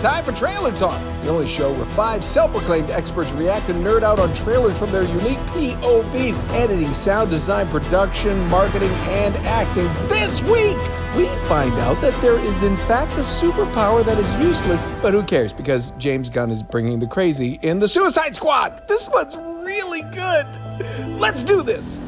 time for Trailer Talk, the only show where 5 self-proclaimed experts react and nerd out on trailers from their unique POVs, editing, sound design, production, marketing, and acting. This week, we find out that there is in fact a superpower that is useless, but who cares, because James Gunn is bringing the crazy in the Suicide Squad. This one's really good. Let's do this.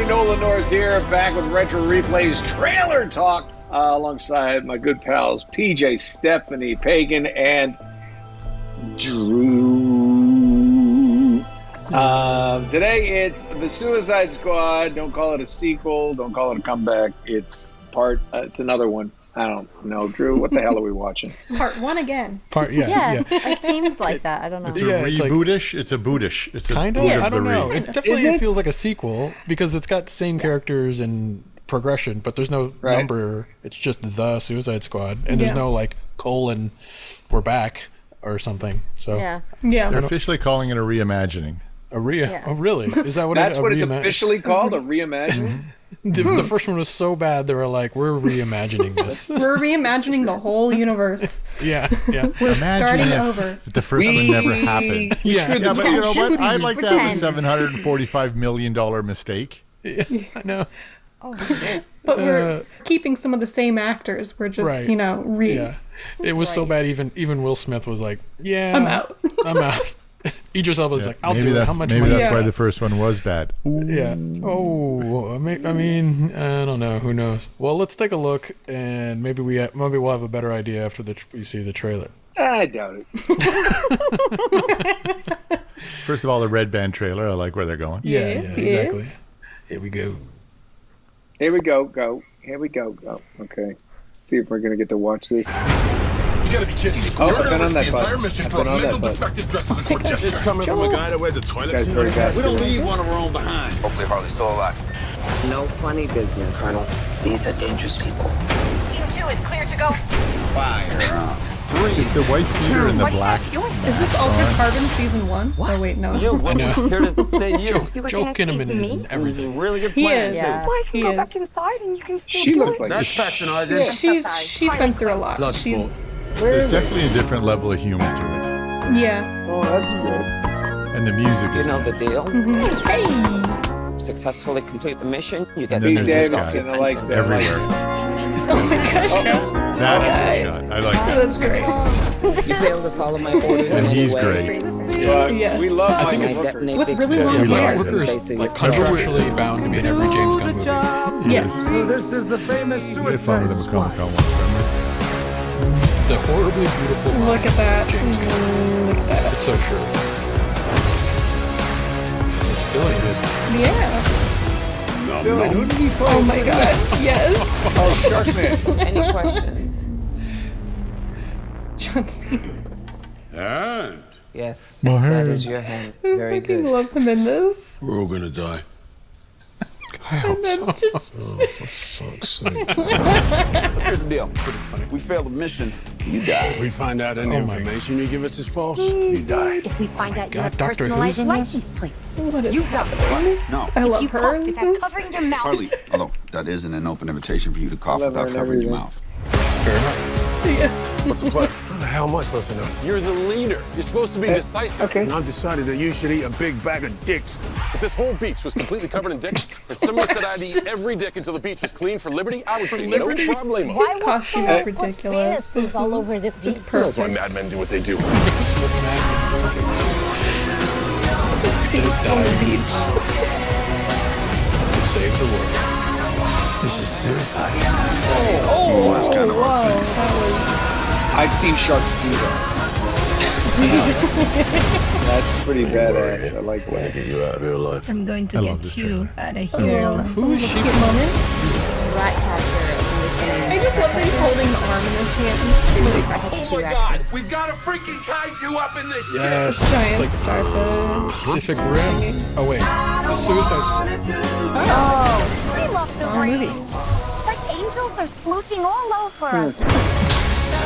Nolan North here, back with Retro Replays Trailer Talk, alongside my good pals PJ, Stephanie, Pagan, and Drew. Today it's the Suicide Squad. Don't call it a sequel. Don't call it a comeback. It's another one. I don't know, Drew. What the hell are we watching? Part 1 again. Yeah. It seems like that. I don't know. It's a reboot-ish. It's a boot-ish. It's kind of. I don't know. It definitely feels like a sequel because it's got the same characters and progression, but there's no number. It's just the Suicide Squad, and there's no like colon. We're back or something. So yeah. They're officially calling it a reimagining. Oh, really? Is that what That's what it's officially called? A reimagining? The first one was so bad, they were like, we're reimagining this. We're reimagining the whole universe. Yeah. We're starting over. The first one never happened. But you know what? I'd like to have a $745 million mistake. Yeah, I know. But we're keeping some of the same actors. We're just, Yeah. It was so bad, even Will Smith was like, I'm out. Idris Elba was like, I'll do it. How much maybe money? That's why the first one was bad. Ooh. Yeah. Oh, I mean, I don't know. Who knows? Well, let's take a look, and maybe we'll have a better idea after we see the trailer. I doubt it. First of all, the Red Band trailer. I like where they're going. Yes. Exactly. Here we go. Go. Okay. See if we're gonna get to watch this. You gotta be kidding me. I've been on that the bus. entire mission for a mental defective dressed as a contestant. It's coming from a guy that wears a toilet seat. We don't leave one of our own behind. Hopefully Harley's still alive. No funny business, Colonel. These are dangerous people. Team 2 is clear to go. Fire. Is the white shooter in the black? Is this Altered Carbon Season 1? What? Oh, wait, no. I know. Here to say you. Joe Kinnaman is in everything. He's a really good He plan. is. Well, I can go back inside and you can still She do looks it. like That's patronizing. She's been through a lot. There's definitely a different level of humor to it. Yeah. Oh, that's good. And the music You is know the good. deal. Hey! Successfully complete the mission, you get And then Pete there's this Davidson, guy I like that. everywhere. Oh my gosh. That's a shot. I like that. That's great. You failed to follow my orders And in he's any way. great. Yes. We love I think Michael it's Rooker. With really long we hair. like Rooker's like contractually bound to be in every James Gunn movie. Yes. So this is the famous We had fun with Suicide the Comic Squad. Con one, remember? The horribly beautiful mind Look at that. of James Gunn. Look at that. It's so true. It's filling it. Yeah. Dude, who did he play? Oh my god. Yes. Oh, Sharkman. Any questions? John Cena. And Yes. My That hand. is your hand. I Very fucking good. love him in this. we're all gonna die. And then just Here's the deal. We failed the mission. You die. We find out any Oh my- information you give us is false. You die. If we find out you God, have Doctor Who's personalized in this? license plates, what is you die. happening? No. I love You her cough in without this. covering your mouth. Harley, although that isn't an open invitation for you to cough Love her without and covering your everything. mouth. Fair enough. Yeah. What's the plan? How the hell am I supposed to know? You're the leader. You're supposed to be decisive. okay. And I've decided that you should eat a big bag of dicks. If this whole beach was completely covered in dicks, and someone said I'd eat every dick until the beach was clean for liberty, I would say no problem. His costume is ridiculous. Penises all over the beach. That's why madmen do what they do. On the beach. To save the world. This is suicide. Oh, that's kind of whoa. rough. That was... I've seen sharks do that. That's pretty badass. I like that. Get you out of real life. I'm going to I love get this you trailer. out of Oh, here. Who is she? cute moment. Rat catcher in this game. I just love that he's holding the arm in his hand. Oh my God! We've got a freaking kaiju up in this shit! Yes. Giant It's like starfish. Pacific Rim. Oh wait, the Suicide Squad. I love the movie. rain. It's like angels are splooching all over us.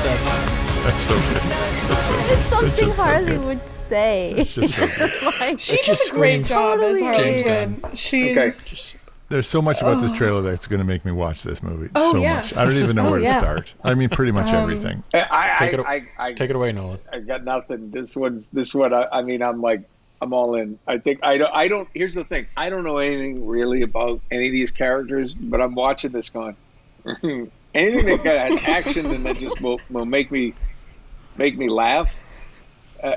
That's That's so good. That's so good. It's something just so Harley good. would say. It's just so good. Like, She It does just a great screams job as Totally Harley James Quinn. She's There's so much about this trailer that's going to make me watch this movie. Oh, so yeah. much. I don't even know Oh, where to yeah. start. I mean, pretty much everything. Take it away, Nolan. I got nothing. This one. I mean, I'm all in. I think I don't. Here's the thing. I don't know anything really about any of these characters, but I'm watching this going. Anything that got action and that just will make me laugh.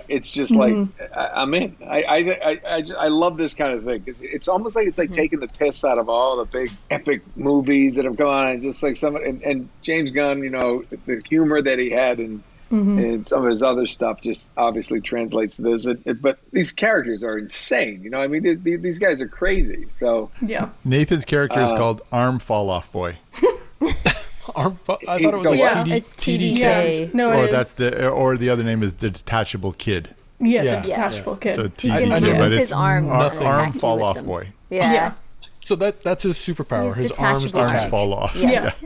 It's just like I'm in. I love this kind of thing. It's almost like it's like taking the piss out of all the big epic movies that have come on. And just like and James Gunn, the humor that he had and some of his other stuff just obviously translates to this. But these characters are insane. I mean, these guys are crazy. So yeah. Nathan's character is called Arm Fall Off Boy. I thought it was like yeah, TD, it's TDK. TDK. No, Or it is. or the other name is the Detachable Kid. Yeah, Yeah. the detachable kid. So He can TDK, know. but move it's his arms. and Arm attack you Fall with Off them. Boy. Yeah. Yeah. So that's his superpower. He's His arms detachable. detach. Arms fall off. Yes.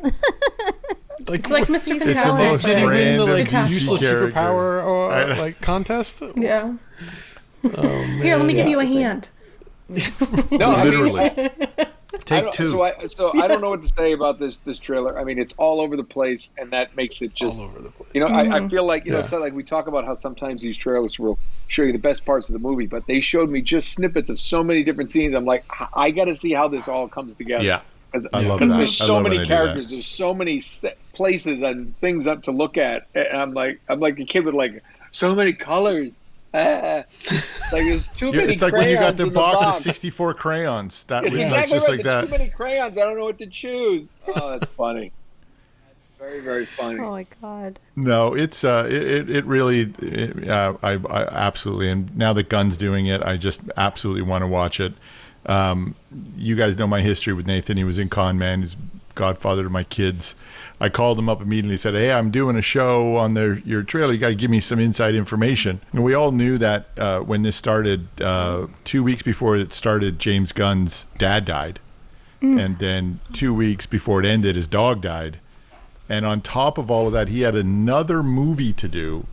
It's like Mr. It's the Fantastic. most Did he win the random like detachable useless character. superpower or contest? Yeah. Oh, man. Here, let me give you a hand. no, I mean, Literally. Take two. So I don't know what to say about this trailer. I mean, it's all over the place, and that makes it just all over the place. I feel like Yeah. so like we talk about how sometimes these trailers will show you the best parts of the movie, but they showed me just snippets of so many different scenes. I'm like, I got to see how this all comes together. Yeah. I love Because that. there's I so love when many they do characters, that. there's so many places and things up to look at, and I'm like a kid with like so many colors. Like there's too many. It's like when you got crayons the in box of 64 crayons. That It's was exactly just right. like There's that. too many crayons. I don't know what to choose. Oh, that's funny. Very, very funny. Oh my god. No, it's it really I absolutely, and now that Gunn's doing it, I just absolutely want to watch it. You guys know my history with Nathan. He was in Con Man. He's godfather to my kids. I called him up immediately and said, hey, I'm doing a show on your trailer. You got to give me some inside information. And we all knew that when this started, 2 weeks before it started, James Gunn's dad died. And then 2 weeks before it ended, his dog died. And on top of all of that, he had another movie to do.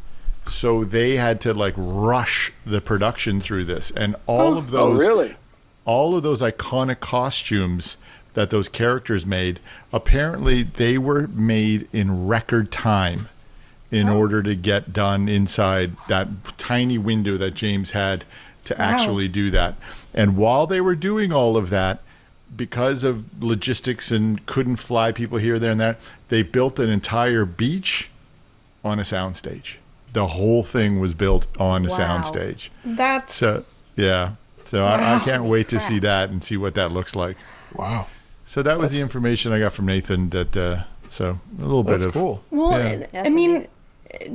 So they had to like rush the production through this. And all of those all of those iconic costumes that those characters made, apparently they were made in record time in order to get done inside that tiny window that James had to actually do that. And while they were doing all of that, because of logistics and couldn't fly people here, there, and there, they built an entire beach on a soundstage. The whole thing was built on a soundstage. That's So I can't wait to see that and see what that looks like. Wow. So that was the information I got from Nathan. So a little bit That's of cool. well. Yeah. I mean,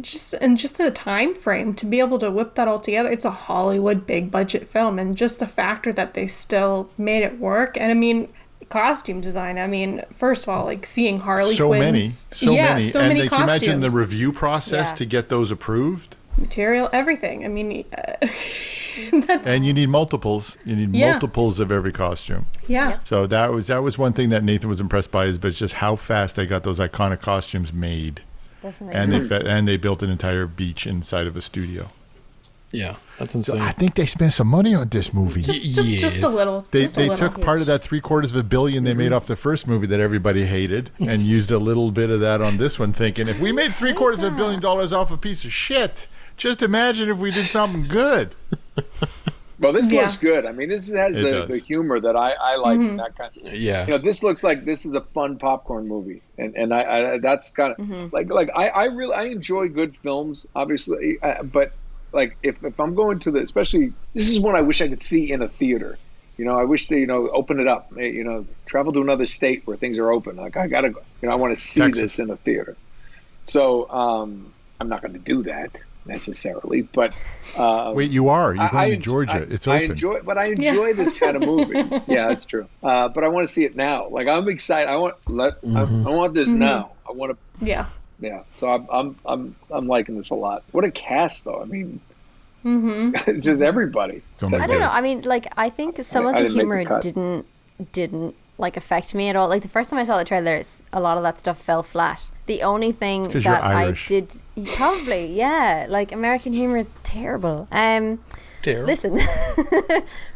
just the time frame to be able to whip that all together. It's a Hollywood big budget film, and just the factor that they still made it work. And I mean, costume design. I mean, first of all, like seeing Harley so Quinn's, many, and many can you imagine the costumes. review process to get those approved? Material, everything. I mean, that's And you need multiples. You need multiples of every costume. yeah. So that was one thing that Nathan was impressed by, but it's just how fast they got those iconic costumes made. That's amazing. And they built an entire beach inside of a studio. Yeah, that's So insane. I think they spent some money on this movie. Just a little. They just a little. took part of that $750 million they made off the first movie that everybody hated and used a little bit of that on this one, thinking if we made $750 million off a piece of shit, just imagine if we did something good. Well, this looks good. I mean, this has the humor that I like. And that kind of, Yeah. this looks like this is a fun popcorn movie, and I that's kind of like I really enjoy good films, obviously, but like if I'm going to especially this is one I wish I could see in a theater. I wish they open it up. Travel to another state where things are open. Like I gotta, I want to see this in a theater. So I'm not going to do that necessarily, but wait, you're going to Georgia. It's open. I enjoy this kind of movie. Yeah, that's true. But I want to see it now. Like I'm excited. I want this now. I want to. Yeah. So I'm liking this a lot. What a cast, though. I mean, it's just everybody. I don't know. I mean, like I think some of the humor didn't like affect me at all. Like the first time I saw the trailer, a lot of that stuff fell flat. The only thing that I did, Probably, yeah. Like, American humor is terrible. Terrible. Listen,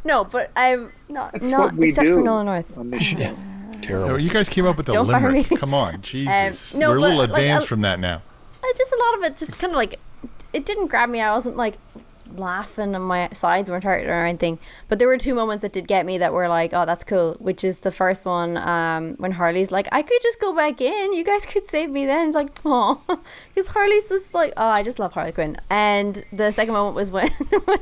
no, but I'm not we except do for Nolan North. on this show. Terrible. No, you guys came up with the Don't fire limerick. me. Come on, Jesus. No, We're a little but, like, advanced from that now. Just a lot of it, just kind of like, it didn't grab me. I wasn't like laughing, and my sides weren't hurt or anything. But there were two moments that did get me that were like, oh, that's cool. Which is the first one, when Harley's like, I could just go back in. You guys could save me then. It's like, oh, because Harley's just like, oh, I just love Harley Quinn. And the second moment was when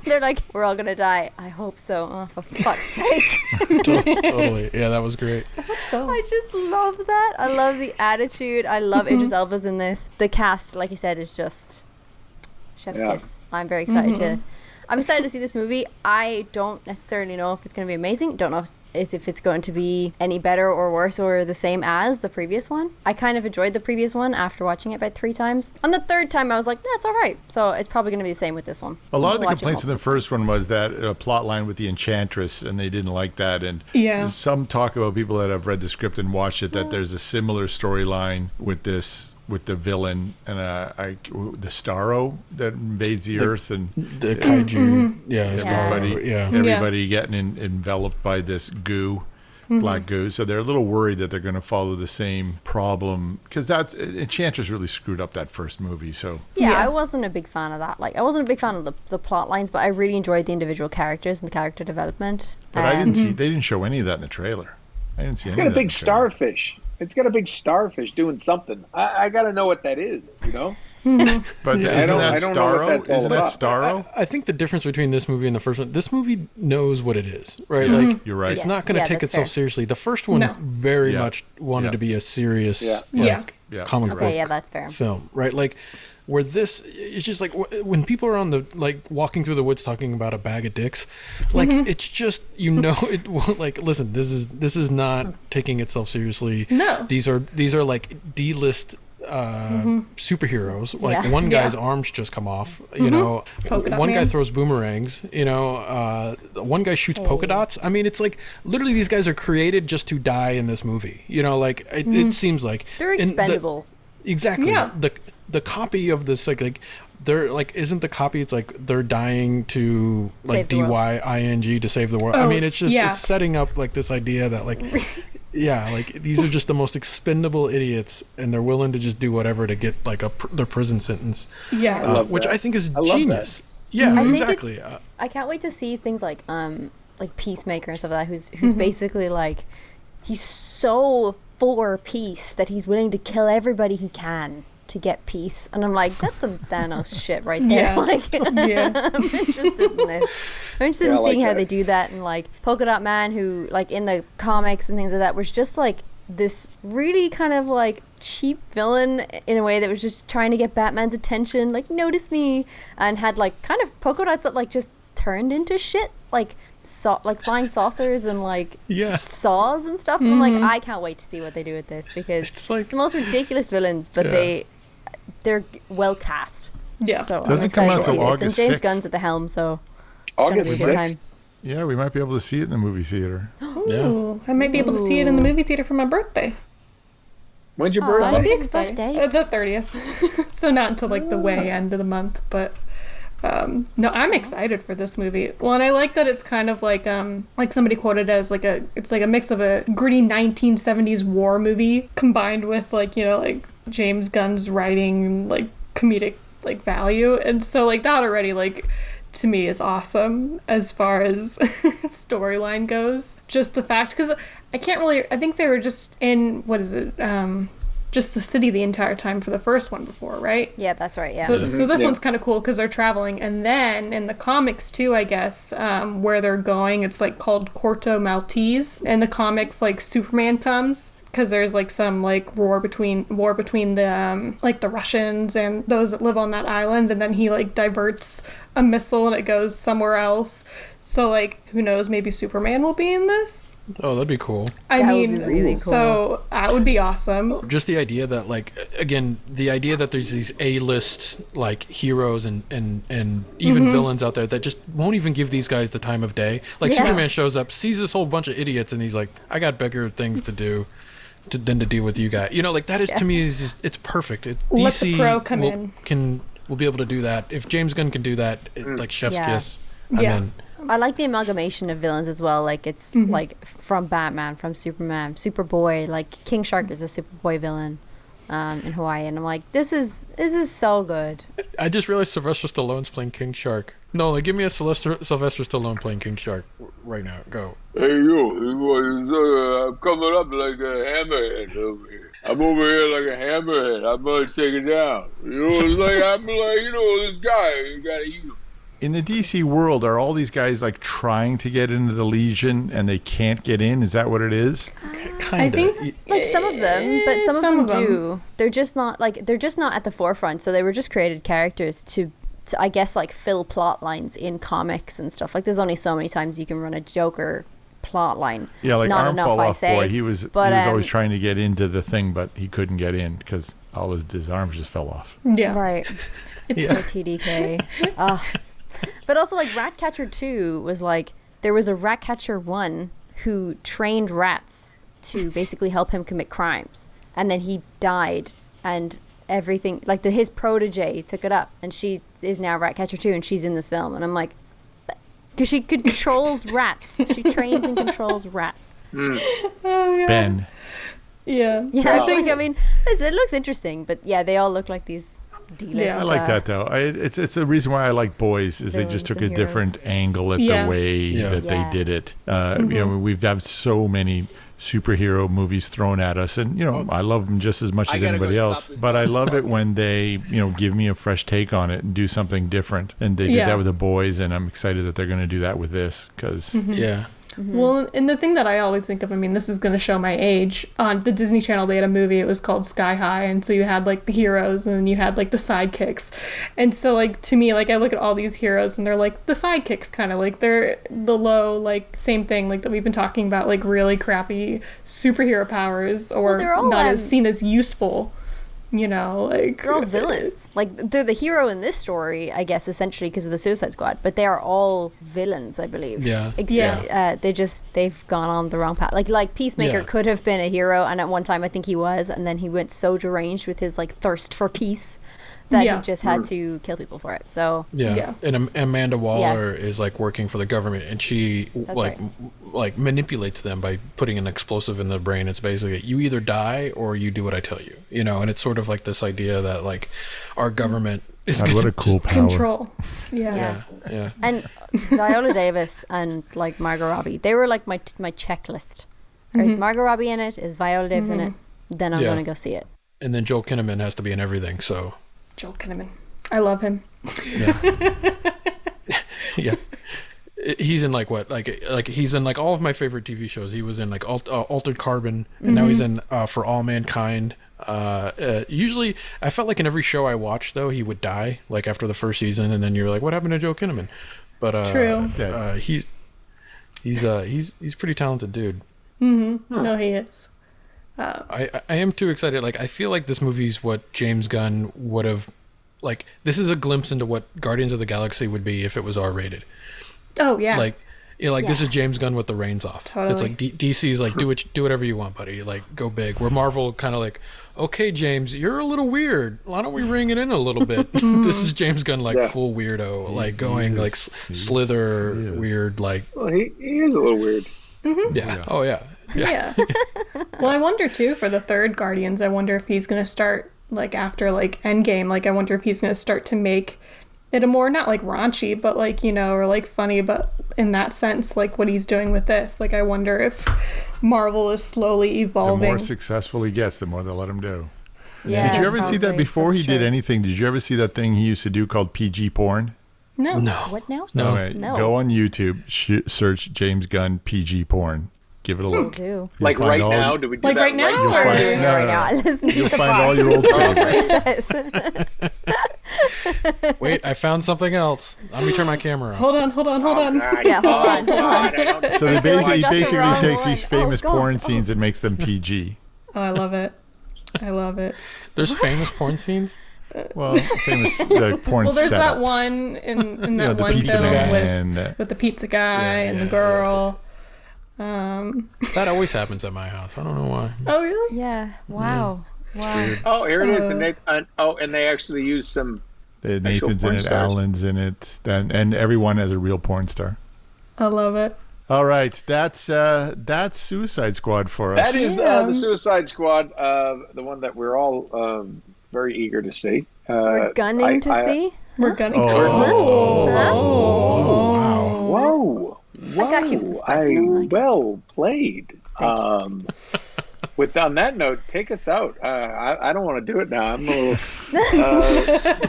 they're like, we're all gonna die. I hope so. Oh, for fuck's sake. Totally. Yeah, that was great. I hope so. I just love that. I love the attitude. I love Idris Elba's in this. The cast, like you said, is just chef's kiss. I'm very excited I'm excited to see this movie. I don't necessarily know if it's going to be amazing. Don't know if it's going to be any better or worse or the same as the previous one. I kind of enjoyed the previous one after watching it about 3 times. On the third time, I was like, that's all right. So it's probably going to be the same with this one. A lot of the complaints in the first one was that plot line with the Enchantress, and they didn't like that. And there's some talk about people that have read the script and watched it that there's a similar storyline with this, with the villain and the Starro that invades the Earth, and the kaiju, everybody getting enveloped by this goo, black goo. So they're a little worried that they're going to follow the same problem, because that Enchantress really screwed up that first movie. So I wasn't a big fan of that. Like, I wasn't a big fan of the plot lines, but I really enjoyed the individual characters and the character development. But I didn't see. They didn't show any of that in the trailer. I didn't see. It's any got a of that big starfish. It's got a big starfish doing something. I got to know what that is, you know? But isn't that Starro? Isn't that Starro? I think the difference between this movie and the first one, this movie knows what it is, right? Like, you're right. It's not going to take itself seriously. The first one very much wanted to be a serious comic book that's fair. film, right? Like, where this is just like when people are on the walking through the woods talking about a bag of dicks, like it's just, you know, it won't, like, listen, this is not taking itself seriously. No, these are like D-list superheroes. Like one guy's arms just come off, you know, one guy throws boomerangs, you know, one guy shoots polka dots. I mean, it's like literally these guys are created just to die in this movie, you know, like it seems like they're expendable. Exactly. The copy of this, like they're like, isn't the copy, it's like they're dying to like DYING to save the world. I mean, it's just it's setting up like this idea that like like these are just the most expendable idiots, and they're willing to just do whatever to get like their prison sentence. Which I think is genius. Yeah, exactly. I can't wait to see things like Peacemaker and stuff like that, who's basically like, he's so for peace that he's willing to kill everybody he can to get peace. And I'm like, that's some Thanos shit right there. I'm interested in this. I'm interested in seeing how they do that. And like Polka Dot Man, who like in the comics and things like that was just like this really kind of like cheap villain in a way that was just trying to get Batman's attention, like, notice me, and had like kind of polka dots that like just turned into shit, like like flying saucers and like saws and stuff. I'm like, I can't wait to see what they do with this, because it's the most ridiculous villains, but they're well cast. So doesn't come out until August 6th. And James Gunn's at the helm, so August 6th. Yeah, we might be able to see it in the movie theater. I might be able to see it in the movie theater for my birthday. When's your birthday? I'll be excited. The 30th. So not until like the way end of the month, but no, I'm excited for this movie. Well, and I like that it's kind of like somebody quoted it as like it's like a mix of a gritty 1970s war movie combined with like, you know, like James Gunn's writing, like comedic like value. And so like that already, like, to me is awesome as far as storyline goes. Just the fact, because I think they were just in, just the city the entire time for the first one before, right? Yeah, that's right, yeah. So this one's kind of cool because they're traveling. And then in the comics too, I guess, where they're going, it's like called Corto Maltese. In the comics, like Superman comes, because there's like some like war between the like the Russians and those that live on that island, and then he like diverts a missile and it goes somewhere else. So like, who knows, maybe Superman will be in this. Oh, that'd be cool. That would be really cool. So that would be awesome. Just the idea that, like, again, the idea that there's these A-list like heroes and even villains out there that just won't even give these guys the time of day. Like Superman shows up, sees this whole bunch of idiots, and he's like, I got bigger things to do. than to deal with you guys. You know, like that is to me is just, it's perfect. Let the pro come will be able to do that. If James Gunn can do that, like chef's kiss. I like the amalgamation of villains as well. Like it's like from Batman, from Superman, Superboy. Like King Shark is a Superboy villain in Hawaii, and I'm like, this is so good. I just realized Sylvester Stallone's playing King Shark. No, like give me a Sylvester Stallone playing King Shark right now. Go. Hey you, I'm coming up like a hammerhead over here. I'm over here like a hammerhead. I'm gonna take it down. You know, it's like I'm like, you know, this guy, you gotta eat him. In the DC world, are all these guys like trying to get into the Legion and they can't get in? Is that what it is? I think like some of them, but some of them do. They're just not at the forefront. So they were just created characters to I guess like fill plot lines in comics and stuff. Like there's only so many times you can run a Joker plot line. Yeah, like not Arm enough, Fall I Off say. Boy. He was always trying to get into the thing, but he couldn't get in because all his arms just fell off. Yeah, right. It's so TDK. But also like Ratcatcher 2 was like there was a Ratcatcher 1 who trained rats to basically help him commit crimes, and then he died, and everything like his protege took it up, and she is now Ratcatcher 2, and she's in this film, and I'm like, because she controls rats. She trains and controls rats. Ben. Yeah. I mean, it looks interesting, but yeah, they all look like these D-list. Yeah, I like that though. It's a reason why I like Boys is they just took a different angle at the way that they did it. You know, we've had so many superhero movies thrown at us, and you know, I love them just as much as anybody else, but I love it when they, you know, give me a fresh take on it and do something different, and they did that with The Boys, and I'm excited that they're going to do that with this because Well, and the thing that I always think of, I mean, this is going to show my age. On the Disney Channel, they had a movie. It was called Sky High. And so you had, like, the heroes and then you had, like, the sidekicks. And so, like, to me, like, I look at all these heroes and they're, like, the sidekicks kind of. Like, they're the low, like, same thing, like, that we've been talking about, like, really crappy superhero powers or all, not as seen as useful. You know, like they're all villains. Like they're the hero in this story, I guess, essentially because of the Suicide Squad. But they are all villains, I believe. They've gone on the wrong path. Like Peacemaker could have been a hero, and at one time I think he was, and then he went so deranged with his like thirst for peace that he just had to kill people for it. So and Amanda Waller is like working for the government, and she like manipulates them by putting an explosive in their brain. It's basically you either die or you do what I tell you, you know. And it's sort of like this idea that like our government is what a cool power. Control. Yeah. And Viola Davis and like Margot Robbie, they were like my checklist. Is Margot Robbie in it? Is Viola Davis in it? Then I'm gonna go see it. And then Joel Kinnaman has to be in everything. So Joel Kinnaman, I love him. Yeah. He's in like what, like he's in like all of my favorite TV shows. He was in like Altered Carbon, and now he's in For All Mankind. Usually, I felt like in every show I watched though he would die like after the first season, and then you're like, what happened to Joe Kinnaman? But true. He's pretty talented dude. No, he is. I am too excited. Like I feel like this movie's what James Gunn would have. Like this is a glimpse into what Guardians of the Galaxy would be if it was R-rated. Oh yeah. Like, you know, like this is James Gunn with the reins off. Totally. It's like DC's like do whatever you want, buddy. Like go big. Where Marvel kind of like, okay, James, you're a little weird. Why don't we ring it in a little bit? This is James Gunn like full weirdo, like going like Slither weird. Like well, he is a little weird. Yeah. Oh yeah. Yeah. Well, I wonder too for the third Guardians. I wonder if he's gonna start like after like Endgame. Like I wonder if he's gonna start to make it a more not like raunchy, but like, you know, or like funny, but in that sense, like what he's doing with this. Like I wonder if Marvel is slowly evolving. The more successful he gets, the more they'll let him do. Yeah. Did you ever see that before he did anything? Did you ever see that thing he used to do called PG porn? No. What now? No. Okay, go on YouTube, search JamesGunn PG porn. Give it a look. Like right now? Do we do like that right now? now? Or? Right now. Listen to You'll the find all your old favorites. Wait, I found something else. Let me turn my camera off. Hold on. Yeah, hold on. So he basically wrong takes one. these famous God. porn scenes and makes them PG. Oh, I love it. There's famous porn scenes. Well, famous porn. Well, there's setups. that one in that the one pizza film guy with the pizza guy and the girl. That always happens at my house. I don't know why. Oh, really? Yeah. Wow. Wow. Oh, here it is. And they actually use some. Nathan's in it, stars. Alan's in it, and everyone has a real porn star. I love it. All right, that's Suicide Squad for us. That is the Suicide Squad, the one that we're all very eager to see. We're gunning to see. We're gunning. Whoa! Whoa! I got you with the spice, Nolan. Well played. On that note, take us out. I don't want to do it now. I'm a little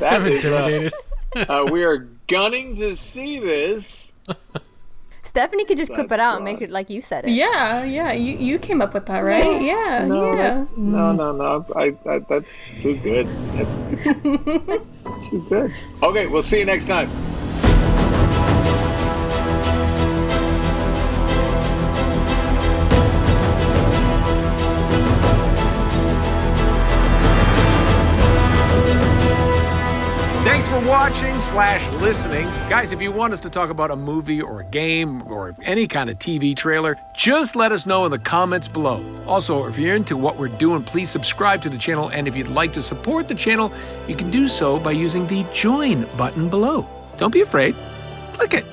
I'm intimidated. We are gunning to see this. Stephanie could just clip it out and make it like you said it. Yeah. You came up with that, right? Yeah. No. That's too good. That's too good. Okay, we'll see you next time. Thanks for watching / listening. Guys, if you want us to talk about a movie or a game or any kind of TV trailer, just let us know in the comments below. Also, if you're into what we're doing, please subscribe to the channel. And if you'd like to support the channel, you can do so by using the join button below. Don't be afraid. Click it.